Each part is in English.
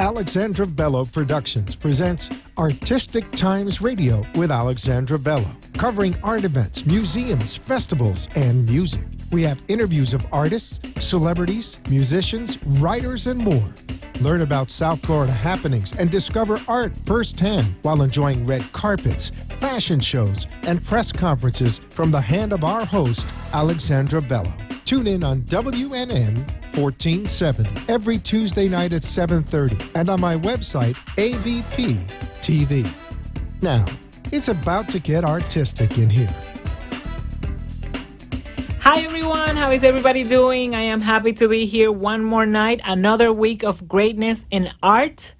Alexandra Bello Productions presents Artistic Times Radio with Alexandra Bello, covering art events, museums, festivals, and music. We have interviews of artists, celebrities, musicians, writers, and more. Learn about South Florida happenings and discover art firsthand while enjoying red carpets, fashion shows, and press conferences from the hand of our host, Alexandra Bello. Tune in on WNN 1470 every Tuesday night at 7:30 and on my website, ABP TV. Now, it's about to get artistic in here. Hi everyone, how is everybody doing? I am happy to be here one more night, another week of greatness in art.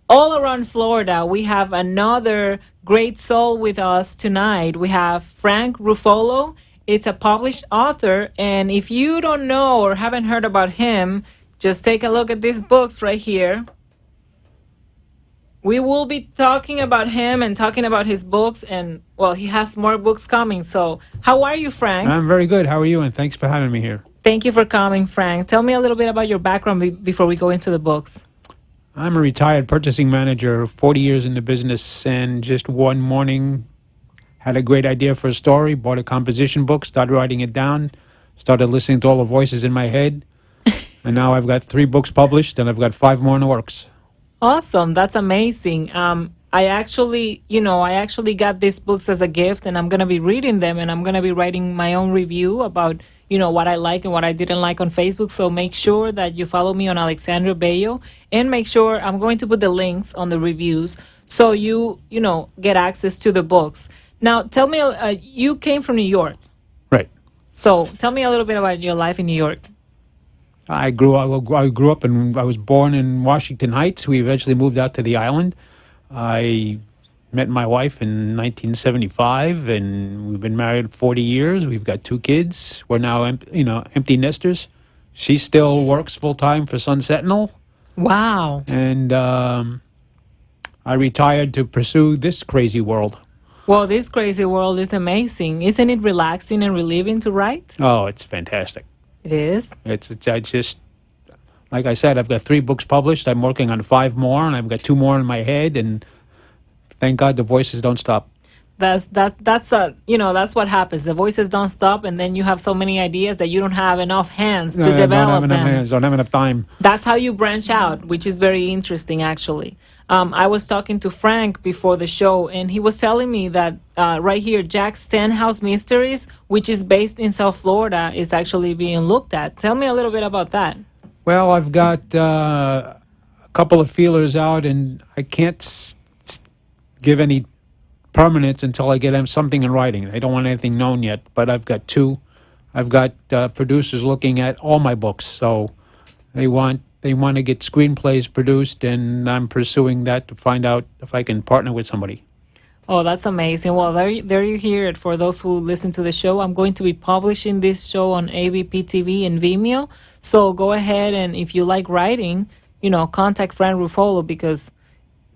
All around Florida, we have another great soul with us tonight. We have Frank Ruffolo. It's a published author, and if you don't know or haven't heard about him, just take a look at these books right here. We will be talking about him and talking about his books, and well, he has more books coming. So how are you, Frank? I'm very good. How are you? And thanks for having me here. Thank you for coming, Frank. Tell me a little bit about your background before we go into the books. I'm a retired purchasing manager, 40 years in the business, and just one morning had a great idea for a story, bought a composition book, started writing it down, started listening to all the voices in my head, and now I've got 3 books published, and I've got 5 more in the works. Awesome. That's amazing. I actually got these books as a gift, and I'm going to be reading them, and I'm going to be writing my own review about, what I like and what I didn't like on Facebook. So make sure that you follow me on Alexandra Bello, and make sure I'm going to put the links on the reviews so you get access to the books. Now, tell me, you came from New York. Right. So tell me a little bit about your life in New York. I grew up and I was born in Washington Heights. We eventually moved out to the island. I met my wife in 1975, and we've been married 40 years. We've got 2 kids. We're now, empty nesters. She still works full time for Sun Sentinel. Wow. And I retired to pursue this crazy world. Well, this crazy world is amazing. Isn't it relaxing and relieving to write? Oh, it's fantastic. It is? I just, like I said, I've got 3 books published. I'm working on 5 more, and I've got 2 more in my head, and thank God the voices don't stop. That's what happens. The voices don't stop, and then you have so many ideas that you don't have enough hands to develop them. Don't have enough hands, don't have enough time. That's how you branch out, which is very interesting, actually. I was talking to Frank before the show, and he was telling me that right here, Jack Stenhouse Mysteries, which is based in South Florida, is actually being looked at. Tell me a little bit about that. Well, I've got a couple of feelers out, and I can't give any permanence until I get something in writing. I don't want anything known yet, but I've got 2. I've got producers looking at all my books, so they want to get screenplays produced, and I'm pursuing that to find out if I can partner with somebody. Oh, that's amazing. Well, there you hear it. For those who listen to the show, I'm going to be publishing this show on ABP TV and Vimeo. So go ahead, and if you like writing, contact Frank Ruffolo, because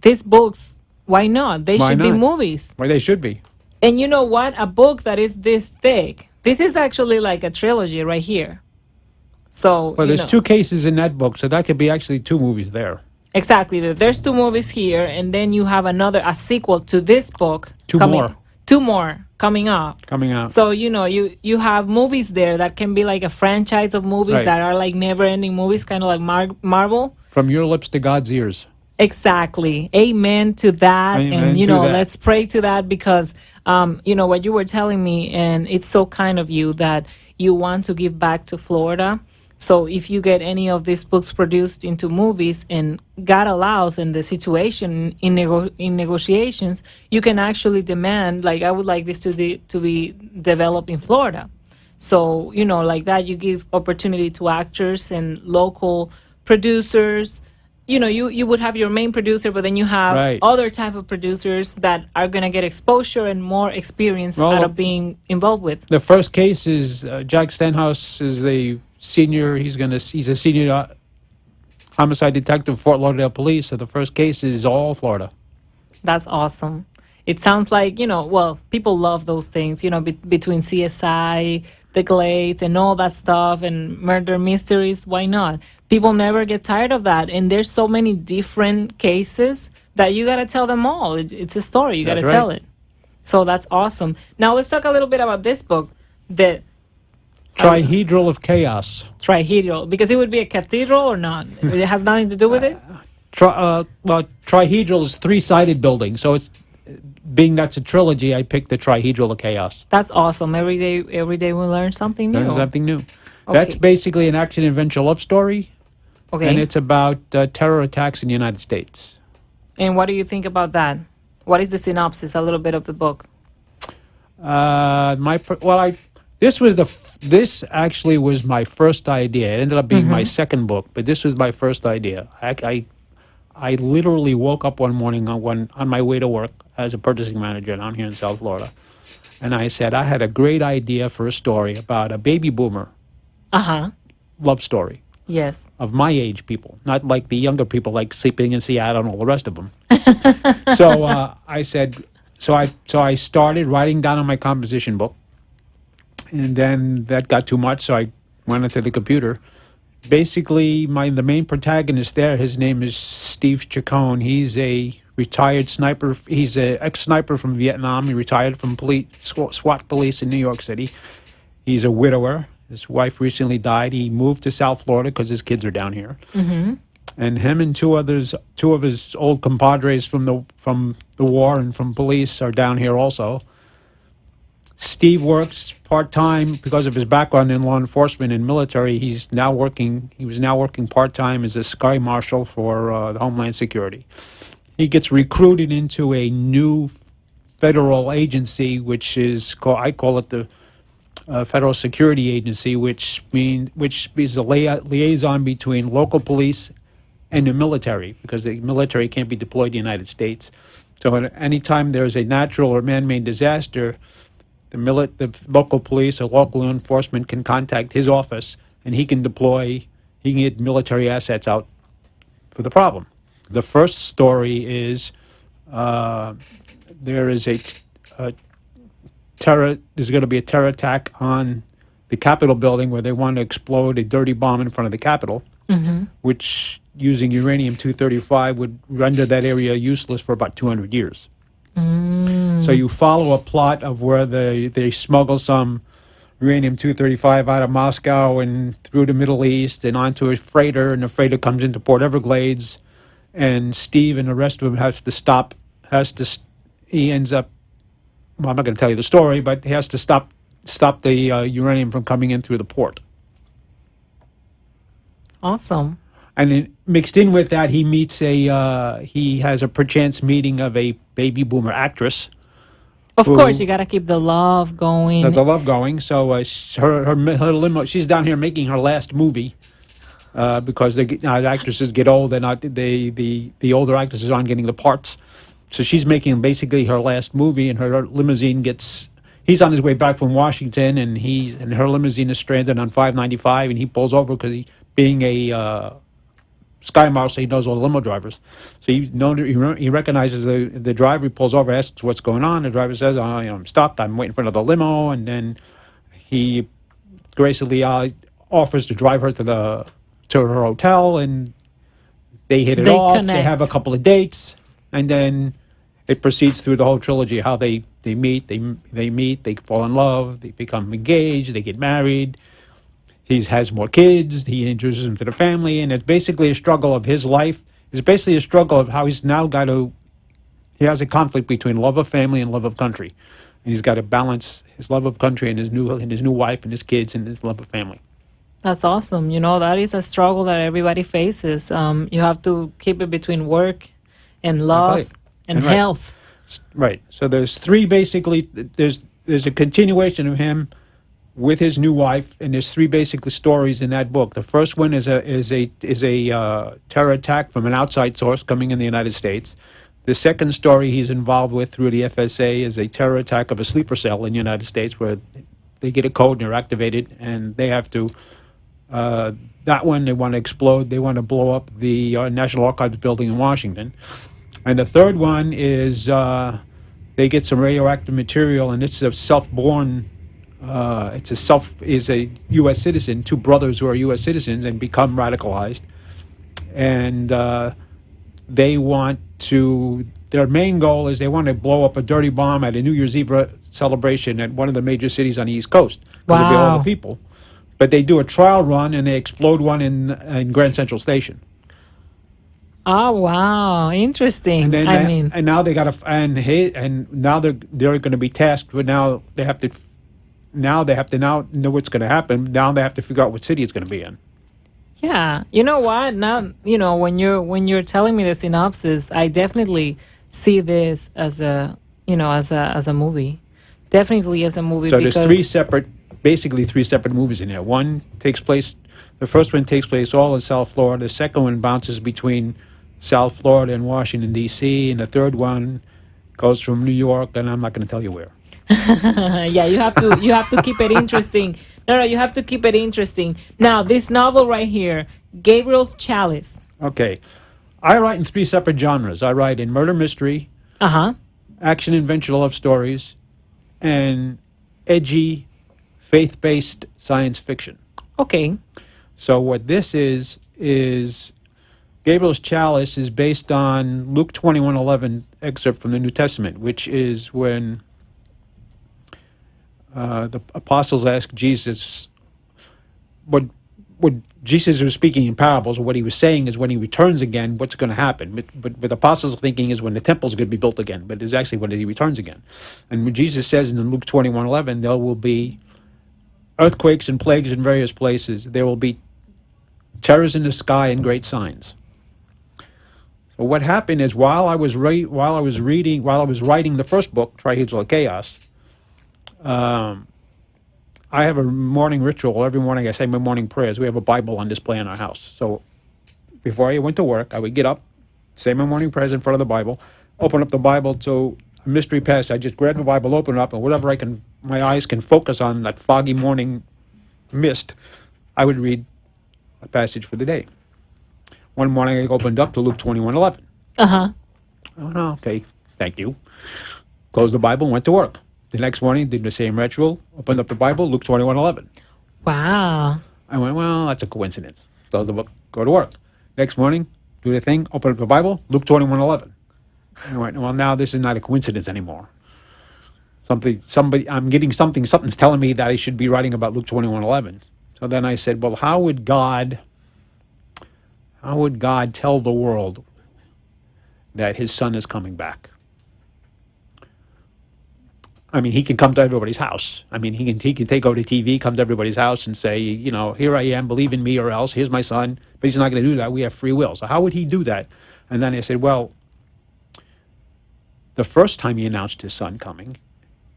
these books, why not? They should be movies. Well, they should be. And you know what? A book that is this thick, this is actually like a trilogy right here. So, well, there's 2 cases in that book, so that could be actually 2 movies there. Exactly. There's 2 movies here, and then you have a sequel to this book. 2 more. 2 more coming up. So, you have movies there that can be like a franchise of movies that are like never-ending movies, kind of like Marvel. From your lips to God's ears. Exactly. Amen to that. Amen and, to that. let's pray to that, because, what you were telling me, and it's so kind of you that you want to give back to Florida. So if you get any of these books produced into movies, and God allows, in the situation in negotiations, you can actually demand, like, I would like this to be developed in Florida. So, like that, you give opportunity to actors and local producers. You would have your main producer, but then you have other type of producers that are going to get exposure and more experience out of being involved with. The first case is Jack Stenhouse is the senior. He's a senior homicide detective, Fort Lauderdale Police. So the first case is all Florida. That's awesome. It sounds like, well, people love those things, between CSI, the Glades, and all that stuff, and murder mysteries. Why not? People never get tired of that. And there's so many different cases that you got to tell them all. It's a story. You got to That's tell right. it. So that's awesome. Now let's talk a little bit about this book, the Trihedral of Chaos. Trihedral, because it would be a cathedral or not. It has nothing to do with it. Well, trihedral is three-sided building, so it's being that's a trilogy. I picked the Trihedral of Chaos. That's awesome. Every day we learn something new. Learn something new. That's basically an action-adventure love story, Okay. and it's about terror attacks in the United States. And what do you think about that? What is the synopsis? A little bit of the book. This actually was my first idea. It ended up being my second book, but this was my first idea. I literally woke up one morning on my way to work as a purchasing manager down here in South Florida, and I said I had a great idea for a story about a baby boomer love story Yes. of my age people, not like the younger people like Sleeping in Seattle and all the rest of them. So I said, so I started writing down on my composition book, and then that got too much, so I went into the computer. Basically, the main protagonist there, his name is Steve Chacon. He's a retired sniper. He's an ex-sniper from Vietnam. He retired from SWAT police in New York City. He's a widower. His wife recently died. He moved to South Florida because his kids are down here. And him and two of his old compadres from the war and from police are down here also. Steve works part-time because of his background in law enforcement and military. He was now working part-time as a sky marshal for the Homeland Security. He gets recruited into a new federal agency, which I call it the Federal Security Agency, which is a liaison between local police and the military, because the military can't be deployed in the United States. So anytime there's a natural or man-made disaster, the local police or local law enforcement can contact his office, and he can get military assets out for the problem. The first story is there's going to be a terror attack on the Capitol building where they want to explode a dirty bomb in front of the Capitol, which using uranium-235 would render that area useless for about 200 years. So you follow a plot of where they smuggle some uranium-235 out of Moscow and through the Middle East and onto a freighter, and the freighter comes into Port Everglades, and Steve and the rest of them he ends up, well, I'm not going to tell you the story, but he has to stop the uranium from coming in through the port. Awesome. And then mixed in with that, he has a perchance meeting of a baby boomer actress. Of course, you got to keep the love going. The love going. So her limo. She's down here making her last movie because the actresses get old, and the older actresses aren't getting the parts. So she's making basically her last movie, and her limousine gets. He's on his way back from Washington, and her limousine is stranded on 595, and he pulls over because being a Sky Marshal, he knows all the limo drivers. So he recognizes the driver. He pulls over, asks what's going on. The driver says, I'm stuck. I'm waiting for another limo. And then he graciously offers to drive her to her hotel, and they hit it off. Connect. They have a couple of dates, and then it proceeds through the whole trilogy, how they meet, they fall in love, they become engaged, they get married. He has more kids. He introduces them to the family, and it's basically a struggle of his life. It's basically a struggle of how he's now got to. He has a conflict between love of family and love of country, and he's got to balance his love of country and his new wife and his kids and his love of family. That's awesome. That is a struggle that everybody faces. You have to keep it between work and love and right. health. Right. So there's three basically. There's a continuation of him with his new wife, and there's three basic stories in that book. The first one is a terror attack from an outside source coming in the United States. The second story he's involved with through the FSA is a terror attack of a sleeper cell in the United States, where they get a code and they're activated, and they have to. That one they want to explode. They want to blow up the National Archives building in Washington. And the third one is they get some radioactive material, and it's a self-born. Is a U.S. citizen. Two brothers who are U.S. citizens and become radicalized, and they want to. Their main goal is they want to blow up a dirty bomb at a New Year's Eve celebration at one of the major cities on the East Coast because it'll be all the Wow. people. But they do a trial run and they explode one in Grand Central Station. Oh, wow. Interesting. And then I mean, and now they got to and now they're going to be tasked with now they have to now know what's going to happen. Now they have to figure out what city it's going to be in. yeah. You know what? Now, when you're telling me the synopsis, I definitely see this as a, as a movie. Definitely as a movie So because there's basically three separate movies in there. The first one takes place all in South Florida. The second one bounces between South Florida and Washington D.C., and the third one goes from New York, and I'm not going to tell you where. yeah, you have to keep it interesting. No, you have to keep it interesting. Now, this novel right here, Gabriel's Chalice. Okay, I write in three separate genres. I write in murder mystery, Uh-huh. action adventure love stories, and edgy faith-based science fiction. Okay. So what this is Gabriel's Chalice is based on Luke 21:11 excerpt from the New Testament, which is when the apostles asked Jesus what Jesus was speaking in parables, or what he was saying is when he returns again, what's going to happen. But the apostles are thinking is when the temple's going to be built again, but it's actually when he returns again. And when Jesus says in Luke 21:11, there will be earthquakes and plagues in various places. There will be terrors in the sky and great signs. So what happened is while I was writing the first book, Trihedral of Chaos, I have a morning ritual. Every morning I say my morning prayers. We have a Bible on display in our house. So before I went to work, I would get up, say my morning prayers in front of the Bible, open up the Bible to a mystery passage. I just grab the Bible, open it up, and whatever my eyes can focus on that foggy morning mist, I would read a passage for the day. One morning I opened up to Luke 21:11. Uh-huh. Oh, no, okay, thank you. Closed the Bible and went to work. The next morning, did the same ritual, opened up the Bible, Luke 21:11. Wow. I went, well, that's a coincidence. Close the book, go to work. Next morning, do the thing, open up the Bible, Luke 21:11. I went, well, now this is not a coincidence anymore. I'm getting something's telling me that I should be writing about Luke 21:11. So then I said, well, how would God tell the world that his son is coming back? I mean, he can come to everybody's house. I mean, he can take over the TV, come to everybody's house and say, here I am, believe in me or else, here's my son. But he's not going to do that. We have free will. So how would he do that? And then I said, well, the first time he announced his son coming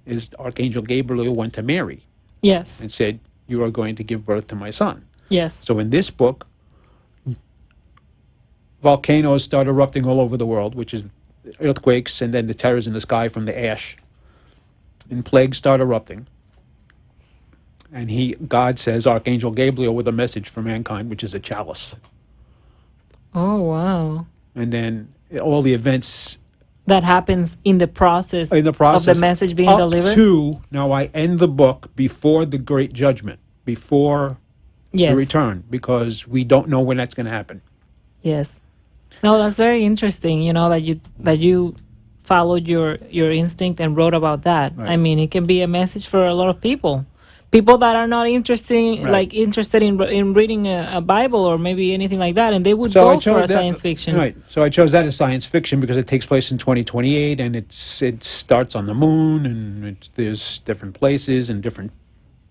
is Archangel Gabriel went to Mary Yes. and said, you are going to give birth to my son. Yes. So in this book, volcanoes start erupting all over the world, which is earthquakes and then the terrors in the sky from the ash. And plagues start erupting. And God says, Archangel Gabriel with a message for mankind, which is a chalice. Oh, wow. And then all the events That happens in the process, in the process of the message being up delivered? now I end the book before the great judgment, before Yes. the return, because we don't know when that's going to happen. Yes. No, that's very interesting, that you followed your instinct and wrote about that. Right. I mean, it can be a message for a lot of people. People that are not Right. interested in reading a Bible or maybe anything like that, and they would So I go for chose a that- science fiction. Right. So I chose that as science fiction because it takes place in 2028 and it starts on the moon and there's different places and different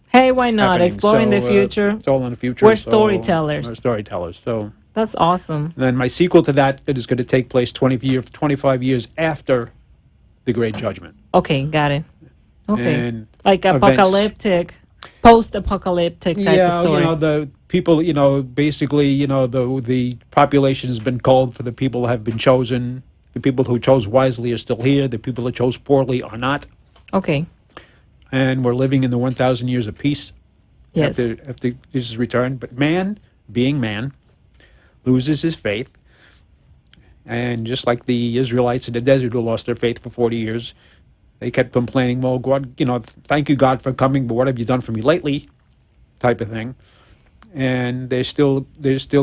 Hey, why not? happenings. Exploring the So, future. It's all in the future. We're so storytellers. We're storytellers. So That's awesome. then my sequel to that is going to take place 25 years after the Great Judgment. Okay, got it. Okay. And Like events- post-apocalyptic type of story. the people, basically, the population has been culled for the people who have been chosen. The people who chose wisely are still here. The people who chose poorly are not. Okay. And we're living in the 1,000 years of peace Yes. after Jesus' return. But man, being man, loses his faith. And just like the Israelites in the desert who lost their faith for 40 years, They kept complaining, well, God, thank you, God, for coming, but what have you done for me lately? Type of thing. And they still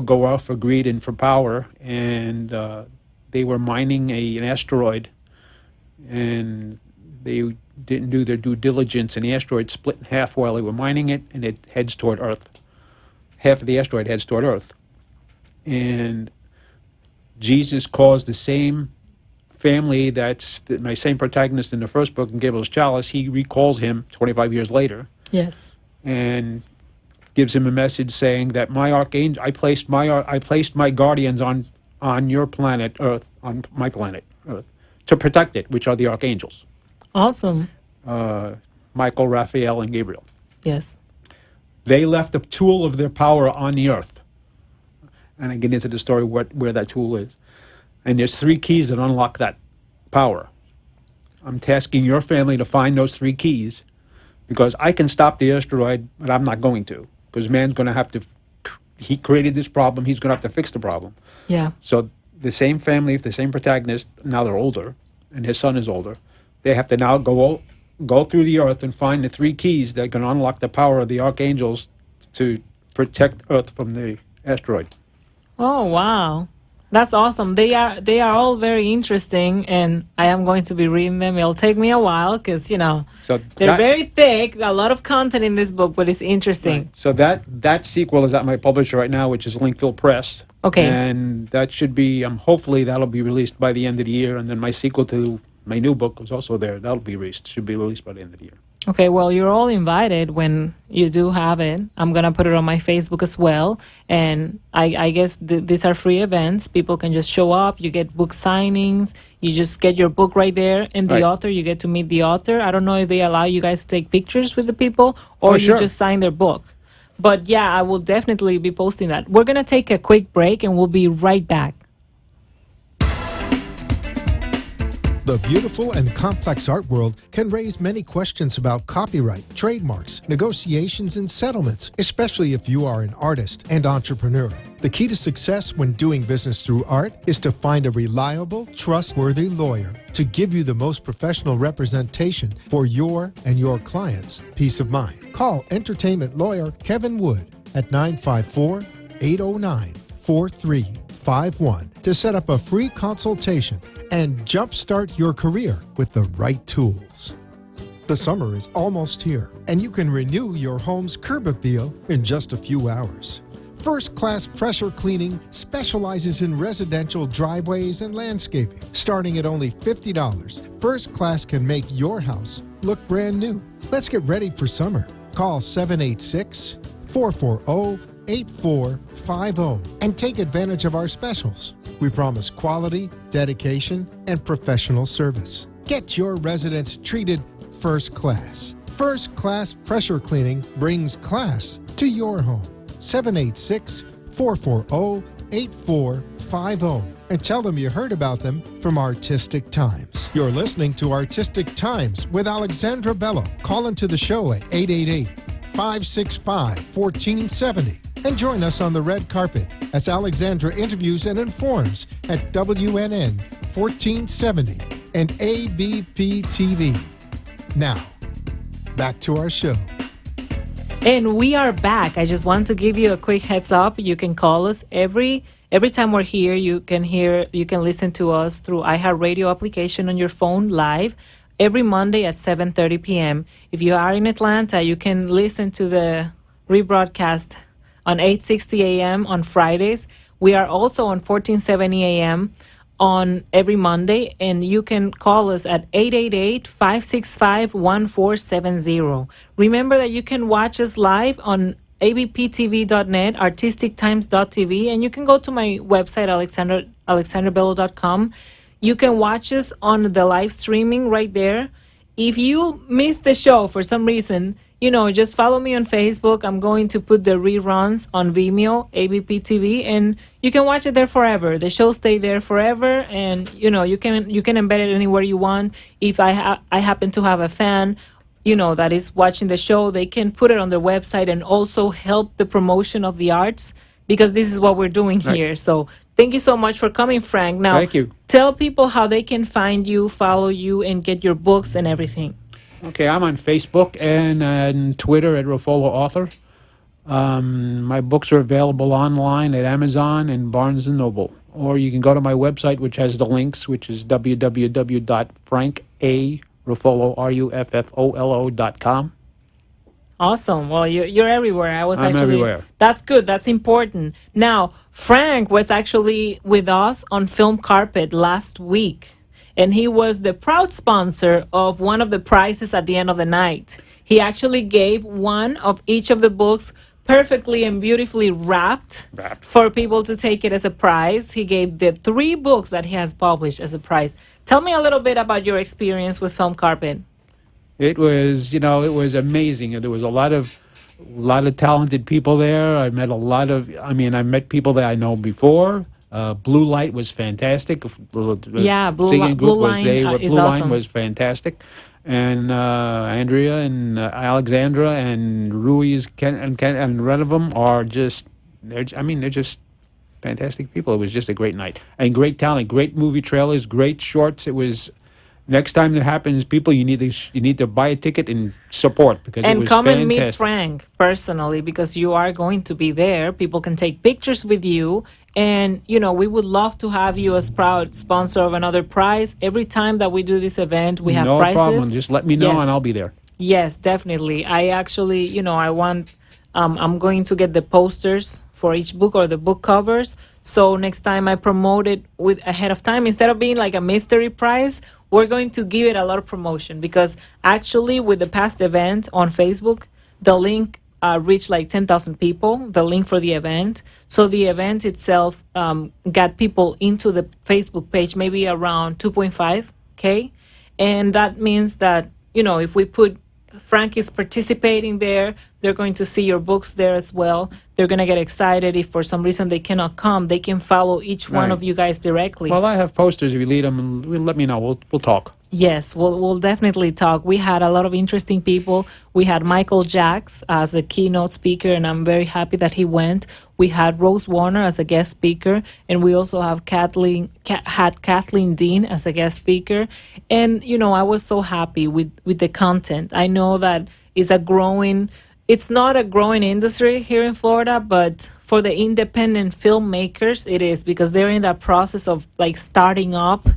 go out for greed and for power. And they were mining an asteroid, and they didn't do their due diligence, and the asteroid split in half while they were mining it, and it heads toward Earth. Half of the asteroid heads toward Earth. And Jesus caused the same family my same protagonist in the first book in Gabriel's Chalice, he recalls him 25 years later Yes. and gives him a message saying that my archangel, I placed my guardians on your planet Earth, on my planet Earth, to protect it, which are the archangels, Awesome. Michael, Raphael, and Gabriel. Yes. They left a tool of their power on the Earth, and I get into the story where that tool is. And there's 3 keys that unlock that power. I'm tasking your family to find those 3 keys, because I can stop the asteroid, but I'm not going to, because man's going to have to. He created this problem. He's going to have to fix the problem. Yeah. So the same family, the same protagonist, now they're older, and his son is older. They have to now go through the Earth and find the 3 keys that can unlock the power of the archangels to protect Earth from the asteroid. Oh, wow. That's awesome. They are all very interesting, and I am going to be reading them. It'll take me a while because So they're very thick. A lot of content in this book, but it's interesting. So that sequel is at my publisher right now, which is Linkville Press. Okay. And that should be hopefully that'll be released by the end of the year. And then my sequel to my new book is also there. That'll be released. Should be released by the end of the year. Okay, well, you're all invited when you do have it. I'm going to put it on my Facebook as well. And I guess these are free events. People can just show up. You get book signings. You just get your book right there. And the Right. author, you get to meet the author. I don't know if they allow you guys to take pictures with the people or Oh, you sure. just sign their book. But yeah, I will definitely be posting that. We're going to take a quick break and we'll be right back. The beautiful and complex art world can raise many questions about copyright, trademarks, negotiations, and settlements, especially if you are an artist and entrepreneur. The key to success when doing business through art is to find a reliable, trustworthy lawyer to give you the most professional representation for your and your clients' peace of mind. Call entertainment lawyer Kevin Wood at 954-809-4351 to set up a free consultation and jumpstart your career with the right tools. The summer is almost here, and you can renew your home's curb appeal in just a few hours. First Class Pressure Cleaning specializes in residential driveways and landscaping. Starting at only $50, First Class can make your house look brand new. Let's get ready for summer. Call 786-440-8450 and take advantage of our specials. We promise quality, dedication, and professional service. Get your residents treated first class. First Class Pressure Cleaning brings class to your home. 786-440-8450 and tell them you heard about them from Artistic Times. You're listening to Artistic Times with Alexandra Bello. Call into the show at 888-565-1470 and join us on the red carpet as Alexandra interviews and informs at WNN 1470 and ABP TV. Now, back to our show. And we are back. I just want to give you a quick heads up. You can call us every time we're here. You can listen to us through iHeartRadio application on your phone live every Monday at 7:30 p.m. If you are in Atlanta, you can listen to the rebroadcast on 8:60 a.m. on Fridays. We are also on 1470 a.m. on every Monday, and you can call us at 888-565-1470. Remember that you can watch us live on abptv.net, artistictimes.tv, and you can go to my website, alexandrabello.com. You can watch us on the live streaming right there. If you missed the show for some reason, just follow me on Facebook. I'm going to put the reruns on Vimeo, ABP TV, and you can watch it there forever. The show stay there forever, and you can embed it anywhere you want. If I happen to have a fan, that is watching the show, they can put it on their website and also help the promotion of the arts, because this is what we're doing here. So Thank you so much for coming, Frank. Now, Thank you. tell people how they can find you, follow you, and get your books and everything. Okay, I'm on Facebook and on Twitter at Rafolo Author. My books are available online at Amazon and Barnes & Noble. Or you can go to my website, which has the links, which is www.frankaruffolo.com. Awesome. Well, you're everywhere. I'm everywhere. That's good. That's important. Now, Frank was actually with us on Film Carpet last week, and he was the proud sponsor of one of the prizes at the end of the night. He actually gave one of each of the books perfectly and beautifully wrapped for people to take it as a prize. He gave the 3 books that he has published as a prize. Tell me a little bit about your experience with Film Carpet. It was, it was amazing. There was a lot of talented people there. I met I met people that I know before. Blue Light was fantastic. Yeah, Singing group Blue was Line they. is Blue Line awesome. was fantastic, and Andrea and Alexandra and Ruiz and none of them are just. They're just fantastic people. It was just a great night and great talent, great movie trailers, great shorts. It was. Next time that happens, people, you need to buy a ticket and support because it And was come and meet fantastic. Frank personally because you are going to be there. People can take pictures with you. And, we would love to have you as proud sponsor of another prize. Every time that we do this event, we have No prizes. problem. Just let me know Yes. and I'll be there. Yes, definitely. I actually, I want, I'm going to get the posters for each book or the book covers. So next time I promote it with ahead of time, instead of being like a mystery prize, we're going to give it a lot of promotion because actually with the past event on Facebook, the link reached like 10,000 people, the link for the event. So the event itself got people into the Facebook page, maybe around 2.5K. And that means that, if we put Frank is participating there, they're going to see your books there as well. They're going to get excited. If for some reason they cannot come, they can follow each one Right. of you guys directly. Well, I have posters. If you lead them, let me know. We'll talk. Yes, we'll definitely talk. We had a lot of interesting people. We had Michael Jacks as a keynote speaker, and I'm very happy that he went. We had Rose Warner as a guest speaker, and we also have Kathleen Dean as a guest speaker. And I was so happy with the content. I know that it's not a growing industry here in Florida, but for the independent filmmakers, it is because they're in that process of like starting up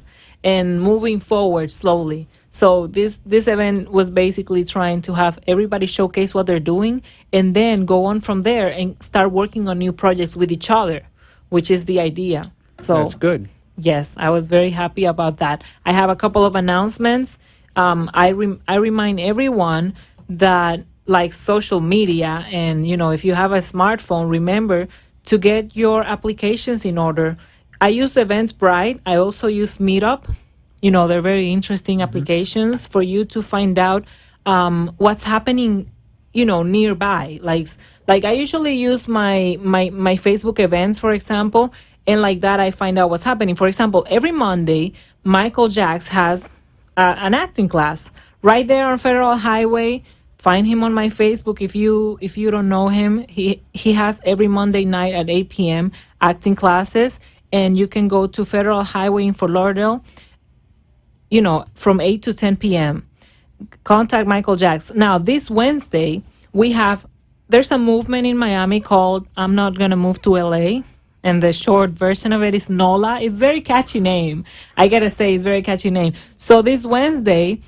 and moving forward slowly. So this event was basically trying to have everybody showcase what they're doing and then go on from there and start working on new projects with each other, which is the idea. So That's good. yes, I was very happy about that. I have a couple of announcements. I remind everyone that like social media and if you have a smartphone, remember to get your applications in order. I use Eventbrite. I also use Meetup. They're very interesting applications for you to find out what's happening, nearby. Like I usually use my Facebook events, for example, and like that I find out what's happening. For example, every Monday, Michael Jacks has an acting class right there on Federal Highway. Find him on my Facebook if you don't know him. He has every Monday night at 8 p.m. acting classes, and you can go to Federal Highway in Fort Lauderdale, from 8 to 10 p.m. Contact Michael Jacks. Now, this Wednesday, there's a movement in Miami called I'm Not Gonna Move to LA. And the short version of it is NOLA. It's a very catchy name. I gotta say, it's a very catchy name. So this Wednesday,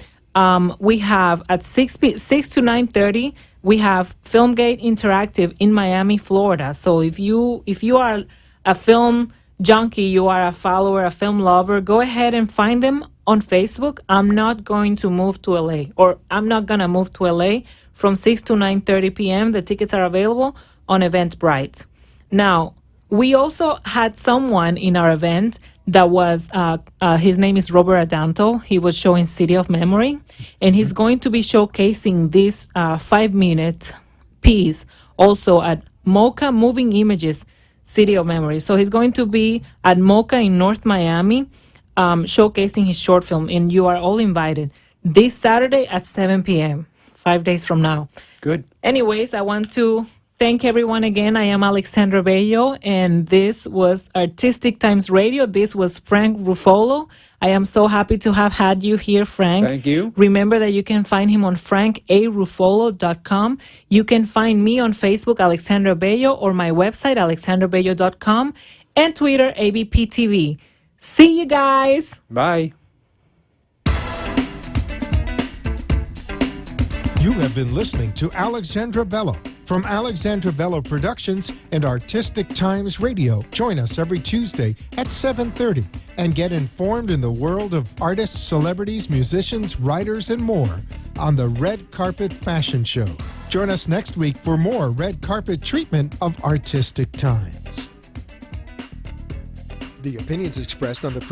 we have at 6 to 9:30, we have Filmgate Interactive in Miami, Florida. So if you are a film junkie, you are a follower, a film lover, go ahead and find them on Facebook. I'm not going to move to LA, or I'm not gonna move to LA from 6 to 9:30 p.m. The tickets are available on Eventbrite. Now, we also had someone in our event that was, his name is Robert Adanto. He was showing City of Memory, and he's going to be showcasing this 5-minute piece also at Mocha Moving Images, City of Memory. So he's going to be at Mocha in North Miami, showcasing his short film, and you are all invited this Saturday at 7 p.m., 5 days from now. Good. Anyways, I want to Thank everyone again. I am Alexandra Bello, and this was Artistic Times Radio. This was Frank Ruffolo. I am so happy to have had you here, Frank. Thank you. Remember that you can find him on frankaruffolo.com. You can find me on Facebook, Alexandra Bello, or my website, alexandrabello.com, and Twitter, ABPTV. See you guys. Bye. You have been listening to Alexandra Bello from Alexandra Bello Productions and Artistic Times Radio. Join us every Tuesday at 7:30 and get informed in the world of artists, celebrities, musicians, writers, and more on the Red Carpet Fashion Show. Join us next week for more red carpet treatment of Artistic Times. The opinions expressed on the